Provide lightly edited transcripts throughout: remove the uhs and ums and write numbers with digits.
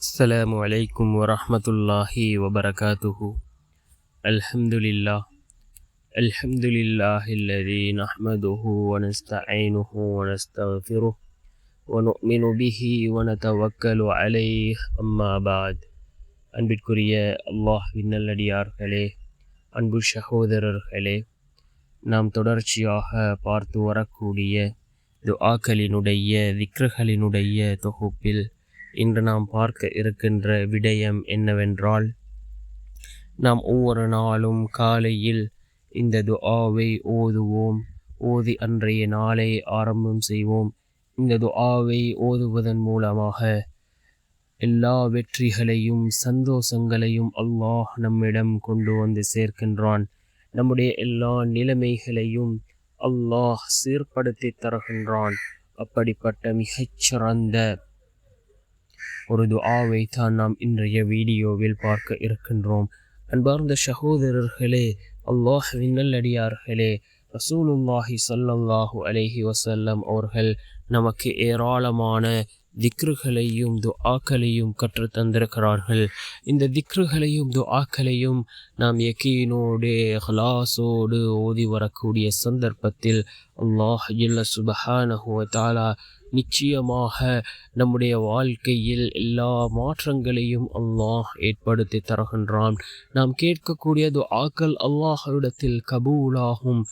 السلام عليكم ورحمة الله وبركاته. الحمد لله الذي نحمده ونستعينه ونستغفره ونؤمن به ونتوكل عليه. أما بعد. அன்பிற்குரிய அல்லாஹ்வின் நல்லடியார்களே, அன்பு சகோதரர்களே, நாம் தொடர்ச்சியாக பார்த்து வரக்கூடிய துஆக்களினுடைய திக்ருகளினுடைய தொகுப்பில் இன்று நாம் பார்க்க இருக்கின்ற விடயம் என்னவென்றால், நாம் ஒவ்வொரு நாளும் காலையில் இந்த துஆவை ஓதுவோம். ஓதி அன்றைய நாளை ஆரம்பம் செய்வோம். இந்த துஆவை ஓதுவதன் மூலமாக எல்லா வெற்றிகளையும் சந்தோஷங்களையும் அல்லாஹ் நம்மிடம் கொண்டு வந்து சேர்க்கின்றான். நம்முடைய எல்லா நிலைமைகளையும் அல்லாஹ் சீர்படுத்தி தருகின்றான். அப்படிப்பட்ட மிகச்சிறந்த ஒரு துஆவை தான் நாம் இன்றைய வீடியோவில் பார்க்க இருக்கின்றோம். அன்பார்ந்த சகோதரர்களே, அல்லாஹ்வின் நல்லடியார்களே, ரசூலுல்லாஹி ஸல்லல்லாஹு அலைஹி வஸல்லம் அவர்கள் நமக்கு ஏராளமான திக்ருகளையும் துஆக்களையும் கற்று தந்திருக்கிறார்கள். இந்த திக்ருகளையும் துஆக்களையும் நாம் யகீனோடு இஹ்லாஸோடு ஓதி வரக்கூடிய சந்தர்ப்பத்தில் அல்லாஹ் ஜல்ல சுப்ஹானஹு வ தஆலா நிச்சயமாக நம்முடைய வாழ்க்கையில் எல்லா மாற்றங்களையும் அல்லாஹ் ஏற்படுத்தி தருகின்றான். நாம் கேட்கக்கூடிய துஆக்கள் அல்லாஹ்விடத்தில் கபூலாகும்.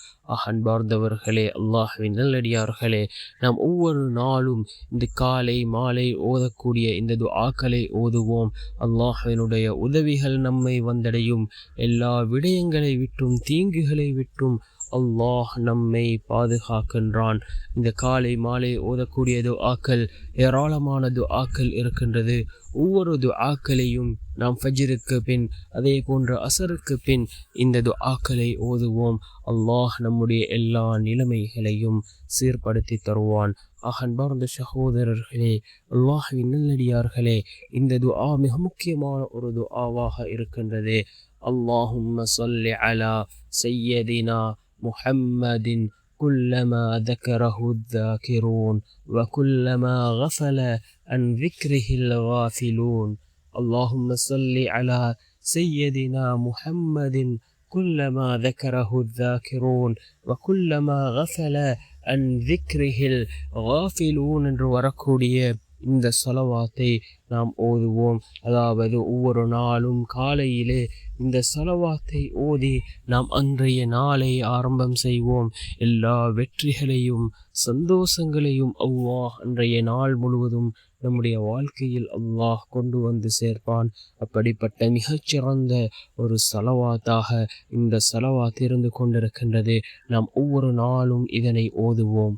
அன்பார்ந்தவர்களே, அல்லாஹ்வின் நல்லடியார்களே, நாம் ஒவ்வொரு நாளும் இந்த காலை மாலை ஓதக்கூடிய இந்த துஆக்களை ஓதுவோம். அல்லாஹ்வினுடைய உதவிகள் நம்மை வந்தடையும். எல்லா விடயங்களை விட்டும் தீங்குகளை விட்டும் அல்லாஹ் நம்மை பாதுகாக்கின்றான். இந்த காலை மாலை ஓதக்கூடிய துஆக்கள் ஏராளமான துஆக்கள் இருக்கின்றது. ஒவ்வொரு துஆக்களையும் நாம் ஃபஜ்ருக்கு பின் அதே போன்று அசருக்கு பின் இந்த துஆக்களை ஓதுவோம். அல்லாஹ் நம்முடைய எல்லா நிலைமைகளையும் சீர்படுத்தி தருவான். அன்பார்ந்த சகோதரர்களே, அல்லாஹ்வின் நல்லடியார்களே, இந்த துஆ மிக முக்கியமான ஒரு துஆவாக இருக்கின்றது. அல்லாஹும்ம ஸல்லி அலா சய்யதினா முஹம்மதின் كلما ذكره الذاكرون وكلما غفل عن ذكره الغافلون. اللهم صل على سيدنا محمد كلما ذكره الذاكرون وكلما غفل عن ذكره الغافلون என்று வரக்கூடிய இந்த ஸலவாத்தை நாம் ஓதுவோம். அதாவது ஒவ்வொரு நாளும் காலையிலே இந்த ஸலவாத்தை ஓதி நாம் அன்றைய நாளை ஆரம்பம் செய்வோம். எல்லா வெற்றிகளையும் சந்தோஷங்களையும் அல்லாஹ் அன்றைய நாள் முழுவதும் நம்முடைய வாழ்க்கையில் அல்லாஹ் கொண்டு வந்து சேர்ப்பான். அப்படிப்பட்ட மிகச்சிறந்த ஒரு ஸலவாத்தாக இந்த ஸலவாத் இருந்து கொண்டிருக்கின்றது. நாம் ஒவ்வொரு நாளும் இதனை ஓதுவோம்.